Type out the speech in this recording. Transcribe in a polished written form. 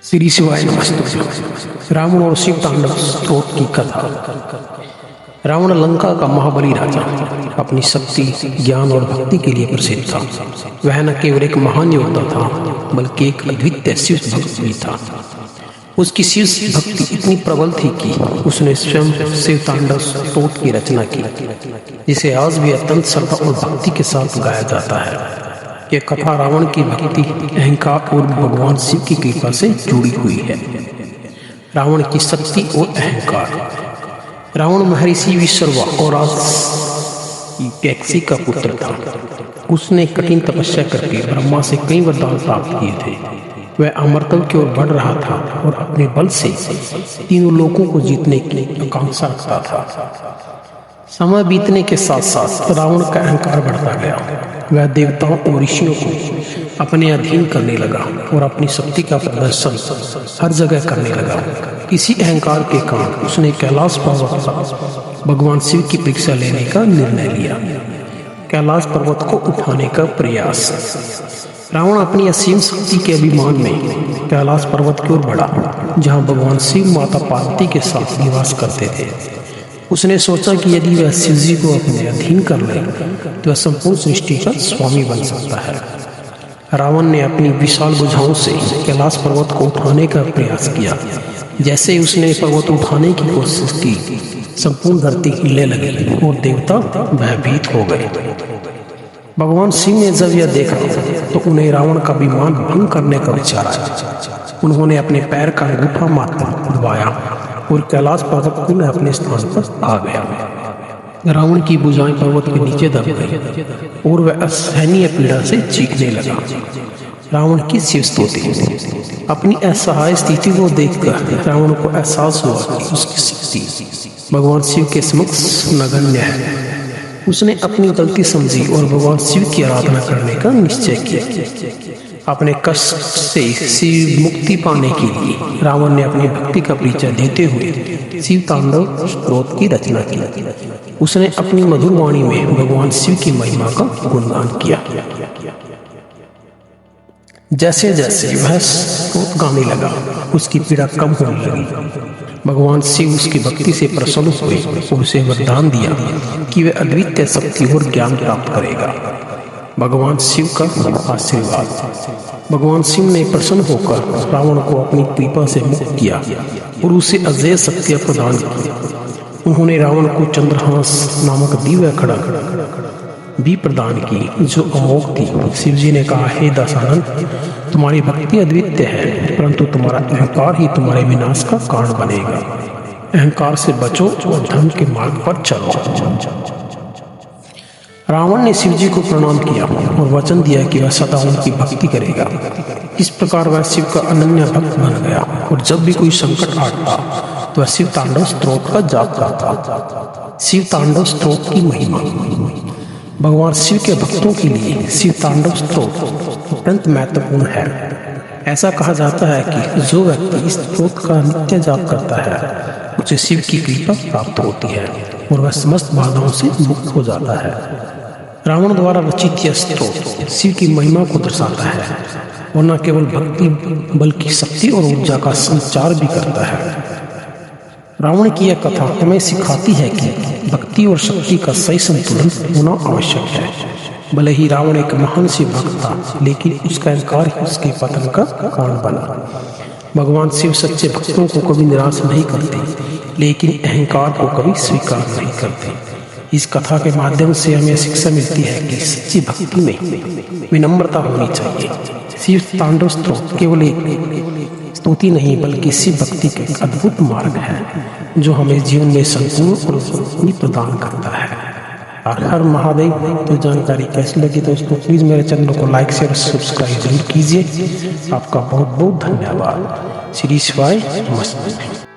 श्री शिवाय नमस्तुभ्यं। रावण और शिव तांडव स्तोत्र की कथा। रावण लंका का महाबली राजा अपनी शक्ति, ज्ञान और भक्ति के लिए प्रसिद्ध था। वह न केवल एक महान योद्धा था, बल्कि एक अद्वितीय शिव भक्त भी था। उसकी शिव भक्ति इतनी प्रबल थी कि उसने स्वयं शिव तांडव स्तोत्र की रचना की, जिसे आज भी अत्यंत श्रद्धा और भक्ति के साथ गाया जाता है। यह कथा रावण की भक्ति, अहंकार और भगवान शिव की कृपा से जुड़ी हुई है। रावण की शक्ति और अहंकार। रावण महर्षि विश्रवा और कैकसी का पुत्र था। उसने कठिन तपस्या करके ब्रह्मा से कई वरदान प्राप्त किए थे। वह अमरत्व की ओर बढ़ रहा था और अपने बल से तीनों लोकों को जीतने की आकांक्षा रखता था। समय बीतने के साथ साथ रावण का अहंकार बढ़ता गया। वह देवताओं और ऋषियों को अपने अधीन करने लगा और अपनी शक्ति का प्रदर्शन हर जगह करने लगा। इसी अहंकार के कारण उसने कैलाश पर्वत पर भगवान शिव की परीक्षा लेने का निर्णय लिया। कैलाश पर्वत को उठाने का प्रयास। रावण अपनी असीम शक्ति के अभिमान में कैलाश पर्वत की ओर बढ़ा, जहाँ भगवान शिव माता पार्वती के साथ निवास करते थे। उसने सोचा कि यदि वह शिव जी को अपने अधीन कर ले तो वह संपूर्ण सृष्टि का स्वामी बन सकता है। रावण ने अपनी विशाल भुजाओं से कैलाश पर्वत को उठाने का प्रयास किया। जैसे ही उसने पर्वत उठाने की कोशिश की, संपूर्ण धरती हिलने लगी और देवता भयभीत हो गए। भगवान शिव ने जब यह देखा तो उन्हें रावण का अभिमान भंग करने का विचार आया। उन्होंने अपने पैर का अंगूठा मात्र दबाया और कैलाश पर्वत पुनः अपने स्थान पर आ गया। रावण की भुजाएं पर्वत के नीचे दब गई और वह असहनीय पीड़ा से चीखने लगा। रावण की शिव स्तुति। अपनी असहाय स्थिति को देखकर रावण को एहसास हुआ कि उसकी शक्ति भगवान शिव के समक्ष नगण्य है। उसने अपनी गलती समझी और भगवान शिव की आराधना करने का निश्चय किया। अपने कष्ट से शिव मुक्ति पाने के लिए रावण ने अपनी भक्ति का परिचय देते हुए शिव तांडव स्तोत्र की रचना की। उसने अपनी मधुर वाणी में भगवान शिव की महिमा का गुणगान किया। जैसे जैसे वह स्तोत्र गाने लगा, उसकी पीड़ा कम होने लगी। भगवान शिव उसकी भक्ति से प्रसन्न हुए और उसे वरदान दिया कि वह अद्वितीय शक्ति और ज्ञान प्राप्त करेगा। भगवान शिव का आशीर्वाद। भगवान शिव ने प्रसन्न होकर रावण को अपनी कृपा से मुक्त किया और उसे अजय शक्तियां प्रदान की। उन्होंने रावण को चंद्रहास नामक दिव्य खड्ग भी प्रदान की, जो अमोघ थी। शिव जी ने कहा, हे दशानन, तुम्हारी भक्ति अद्वितीय है, परंतु तुम्हारा अहंकार ही तुम्हारे विनाश का कारण बनेगा। अहंकार से बचो और धर्म के मार्ग पर चलो। रावण ने शिव जी को प्रणाम किया और वचन दिया कि वह सदा उनकी भक्ति करेगा। इस प्रकार वह शिव का अनन्य भक्त बन गया और जब भी कोई संकट आता तो वह शिव तांडव स्तोत्र का जाप करता। शिव तांडव स्तोत्र की महिमा। भगवान शिव के भक्तों के लिए शिव तांडव स्तोत्र अत्यंत महत्वपूर्ण है। ऐसा कहा जाता है कि जो व्यक्ति इस स्तोत्र का नित्य जाप करता है, उसे शिव की कृपा प्राप्त होती है और वह समस्त बाधाओं से मुक्त हो जाता है। रावण द्वारा रचित यह स्तोत्र शिव की महिमा को दर्शाता है और न केवल भक्ति बल्कि शक्ति और ऊर्जा का संचार भी करता है। रावण की यह कथा हमें सिखाती है कि भक्ति और शक्ति का सही संतुलन होना आवश्यक है। भले ही रावण एक महान शिव भक्त था, लेकिन उसका अहंकार ही उसके पतन का कारण बना। भगवान शिव सच्चे भक्तों को कभी निराश नहीं करते, लेकिन अहंकार को कभी स्वीकार नहीं करते। इस कथा के माध्यम से हमें शिक्षा मिलती है कि सच्ची भक्ति में विनम्रता होनी चाहिए। शिव तांडव स्तोत्र केवल एक स्तुति नहीं, बल्कि शिव भक्ति का एक अद्भुत मार्ग है, जो हमें जीवन में संपूर्ण और शांति प्रदान करता है। और हर महादेव। तो जानकारी कैसी लगी दोस्तों, प्लीज मेरे चैनल को लाइक शेयर सब्सक्राइब जरूर कीजिए। आपका बहुत बहुत धन्यवाद। श्री शिवाय नमस्ते।